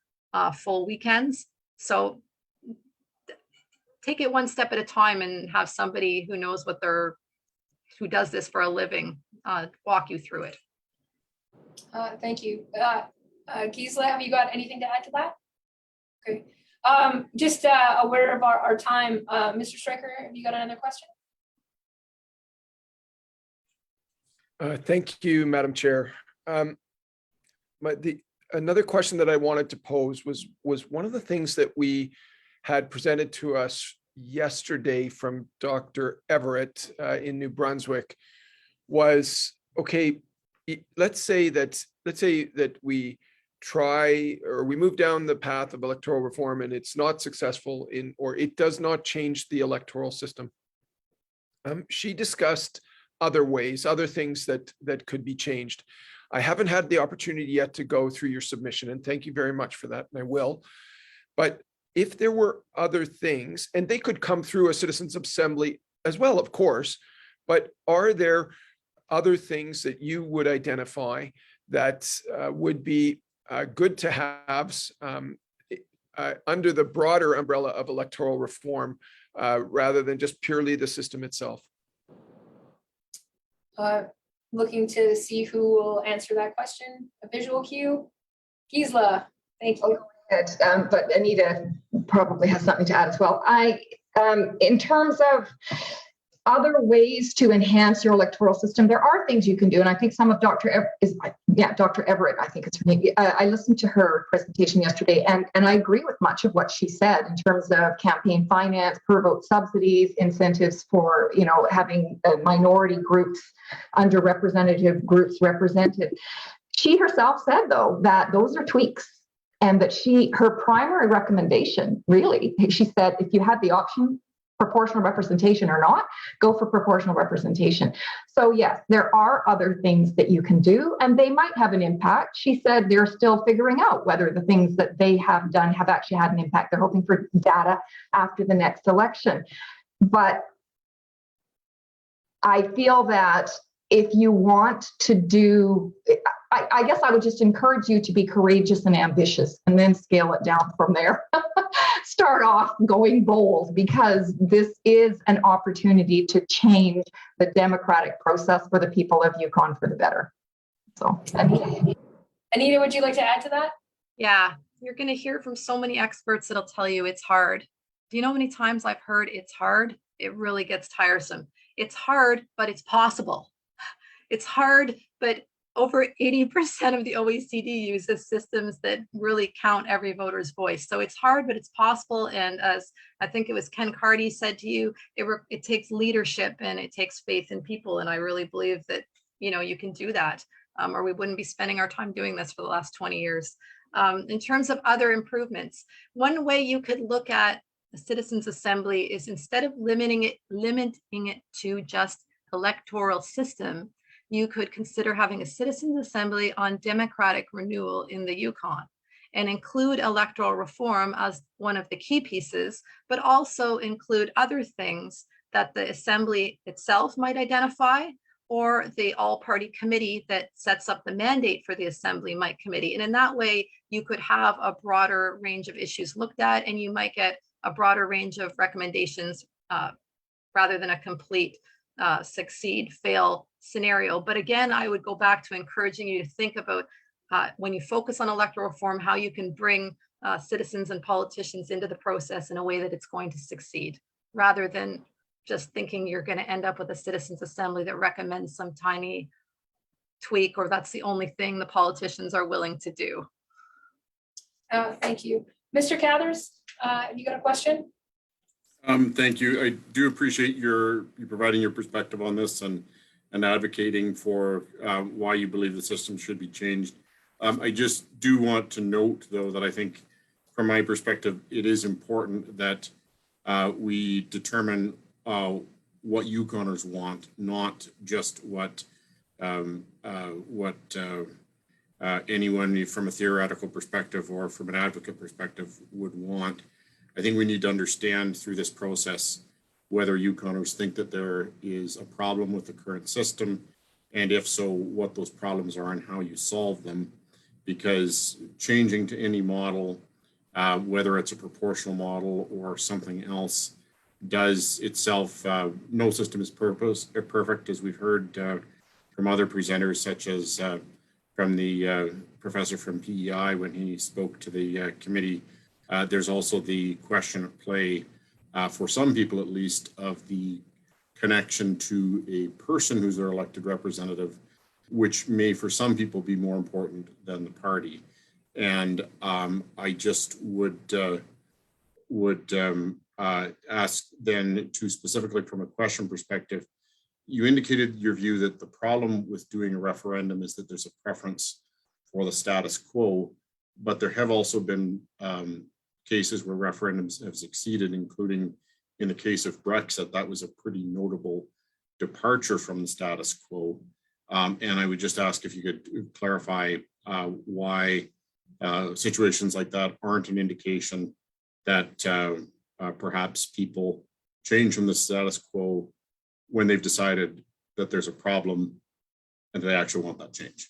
full weekends. So take it one step at a time and have somebody who knows who does this for a living walk you through it. Thank you. Gisela, have you got anything to add to that? Okay. Just aware of our time, Mr. Stryker, have you got another question? Thank you, Madam Chair. Another question that I wanted to pose was one of the things that we had presented to us yesterday from Dr. Everett in New Brunswick was, okay, let's say that we try, or we move down the path of electoral reform and it's not successful or it does not change the electoral system. She discussed other ways, other things that could be changed. I haven't had the opportunity yet to go through your submission, and thank you very much for that, and I will. But if there were other things, and they could come through a citizens assembly as well, of course, but are there other things that you would identify that would be good to haves under the broader umbrella of electoral reform, rather than just purely the system itself? Looking to see who will answer that question. A visual cue. Gisela, thank you. Good. But Anita probably has something to add as well. In terms of other ways to enhance your electoral system, there are things you can do. And I think some of Dr. Everett, I think it's her name. I listened to her presentation yesterday, and I agree with much of what she said in terms of campaign finance, per vote subsidies, incentives for, having minority groups, underrepresented groups represented. She herself said, though, that those are tweaks, and that her primary recommendation, really, she said, if you had the option, proportional representation or not, go for proportional representation. So yes, there are other things that you can do, and they might have an impact. She said they're still figuring out whether the things that they have done have actually had an impact. They're hoping for data after the next election. But I feel that if you want to do, I guess I would just encourage you to be courageous and ambitious, and then scale it down from there. Start off going bold, because this is an opportunity to change the democratic process for the people of Yukon for the better. So, Anita, would you like to add to that? Yeah, you're going to hear from so many experts that'll tell you it's hard. Do you know how many times I've heard it's hard? It really gets tiresome. It's hard, but it's possible. It's hard, but over 80% of the OECD uses systems that really count every voter's voice. So it's hard, but it's possible. And as I think it was Ken Carty said to you, it takes leadership and it takes faith in people. And I really believe that, you can do that, or we wouldn't be spending our time doing this for the last 20 years. In terms of other improvements, one way you could look at the Citizens Assembly is, instead of limiting it to just electoral system, you could consider having a Citizens Assembly on democratic renewal in the Yukon, and include electoral reform as one of the key pieces, but also include other things that the Assembly itself might identify, or the all-party committee that sets up the mandate for the Assembly might committee. And in that way, you could have a broader range of issues looked at, and you might get a broader range of recommendations rather than a complete succeed, fail scenario. But again, I would go back to encouraging you to think about, when you focus on electoral reform, how you can bring citizens and politicians into the process in a way that it's going to succeed, rather than just thinking you're going to end up with a Citizens Assembly that recommends some tiny tweak, or that's the only thing the politicians are willing to do. Thank you. Mr. Cathers, you got a question? Thank you. I do appreciate you providing your perspective on this and advocating for why you believe the system should be changed. I just do want to note, though, that I think from my perspective, it is important that we determine what Yukoners want, not just what anyone from a theoretical perspective or from an advocate perspective would want. I think we need to understand through this process whether Yukoners think that there is a problem with the current system, and if so, what those problems are and how you solve them. Because changing to any model, whether it's a proportional model or something else, does itself, no system is perfect, as we've heard from other presenters, such as from the professor from PEI when he spoke to the committee. There's also the question at play, for some people at least, of the connection to a person who's their elected representative, which may for some people be more important than the party. And I just would ask then, to specifically from a question perspective, you indicated your view that the problem with doing a referendum is that there's a preference for the status quo, but there have also been cases where referendums have succeeded, including in the case of Brexit. That was a pretty notable departure from the status quo. And I would just ask if you could clarify why situations like that aren't an indication that perhaps people change from the status quo when they've decided that there's a problem and they actually want that change.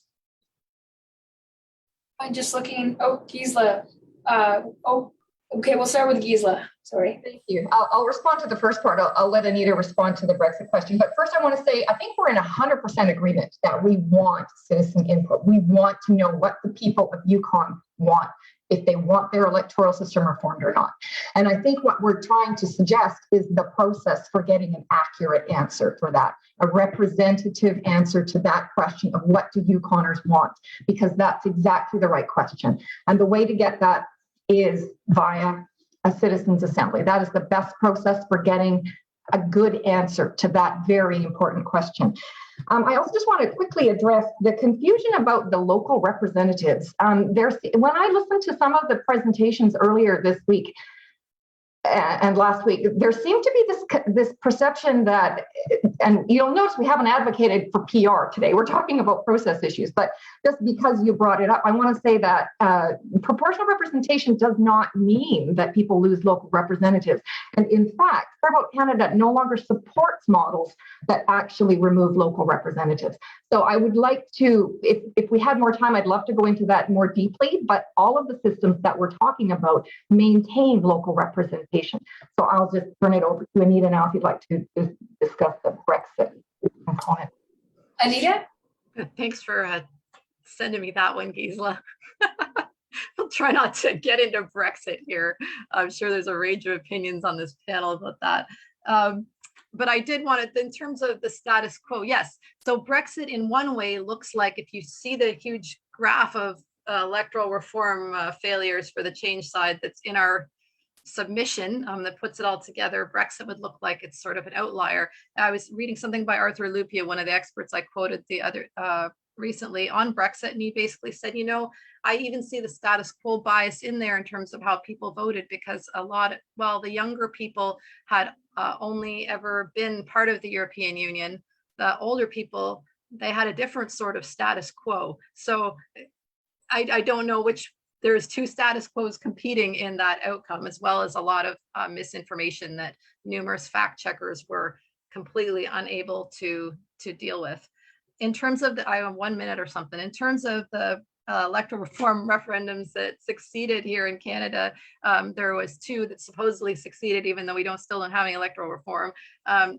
I'm just looking, oh, Gisela. Okay, we'll start with Gisela. Sorry. Thank you. I'll respond to the first part. I'll let Anita respond to the Brexit question. But first, I want to say, I think we're in 100% agreement that we want citizen input. We want to know what the people of Yukon want, if they want their electoral system reformed or not. And I think what we're trying to suggest is the process for getting an accurate answer for that, a representative answer to that question of what do Yukoners want, because that's exactly the right question. And the way to get that is via a citizens assembly. That is the best process for getting a good answer to that very important question. I also just want to quickly address the confusion about the local representatives. When I listened to some of the presentations earlier this week and last week, there seemed to be this perception that, and you'll notice we haven't advocated for PR today. We're talking about process issues, but just because you brought it up, I want to say that proportional representation does not mean that people lose local representatives. And in fact, Fair Canada no longer supports models that actually remove local representatives. So I would like to, if we had more time, I'd love to go into that more deeply, but all of the systems that we're talking about maintain local representation. So I'll just turn it over to Anita now if you'd like to discuss the Brexit component. Anita? Thanks for sending me that one, Gisela. I'll try not to get into Brexit here. I'm sure there's a range of opinions on this panel about that. But I did want to, in terms of the status quo, yes. So Brexit in one way looks like, if you see the huge graph of electoral reform failures for the change side that's in our submission that puts it all together, Brexit would look like it's sort of an outlier. I was reading something by Arthur Lupia, one of the experts I quoted the other recently on Brexit, and he basically said, you know, I even see the status quo bias in there in terms of how people voted, because the younger people had only ever been part of the European Union. The older people, they had a different sort of status quo. So I don't know which, there's two status quos competing in that outcome, as well as a lot of misinformation that numerous fact checkers were completely unable to deal with. In terms of I have 1 minute or something, in terms of the electoral reform referendums that succeeded here in Canada, there was two that supposedly succeeded, even though we still don't have any electoral reform.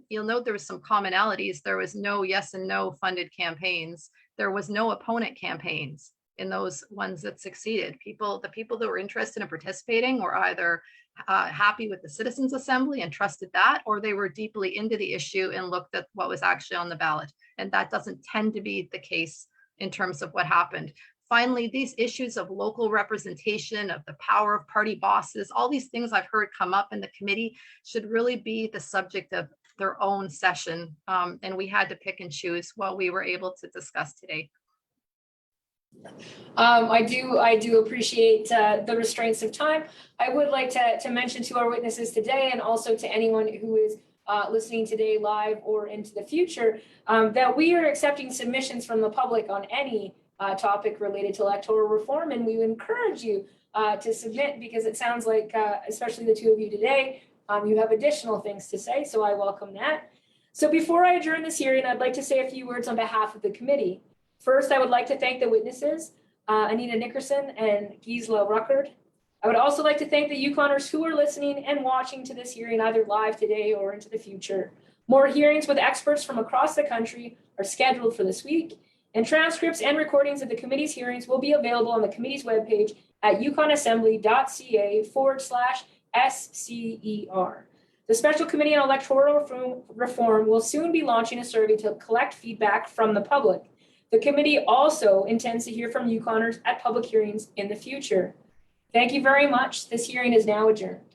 You'll note there was some commonalities. There was no yes and no funded campaigns. There was no opponent campaigns in those ones that succeeded. The people that were interested in participating were either happy with the Citizens Assembly and trusted that, or they were deeply into the issue and looked at what was actually on the ballot. And that doesn't tend to be the case in terms of what happened. Finally, these issues of local representation, of the power of party bosses, all these things I've heard come up in the committee should really be the subject of their own session. And we had to pick and choose what we were able to discuss today. I do appreciate the restraints of time. I would like to mention to our witnesses today, and also to anyone who is listening today live or into the future, that we are accepting submissions from the public on any topic related to electoral reform, and we would encourage you to submit, because it sounds like, especially the two of you today, you have additional things to say, so I welcome that. So before I adjourn this hearing, I'd like to say a few words on behalf of the committee. First, I would like to thank the witnesses, Anita Nickerson and Gisela Ruckert. I would also like to thank the Yukoners who are listening and watching to this hearing, either live today or into the future. More hearings with experts from across the country are scheduled for this week, and transcripts and recordings of the committee's hearings will be available on the committee's webpage at yukonassembly.ca/SCER. The Special Committee on Electoral Reform will soon be launching a survey to collect feedback from the public. The committee also intends to hear from Yukoners at public hearings in the future. Thank you very much. This hearing is now adjourned.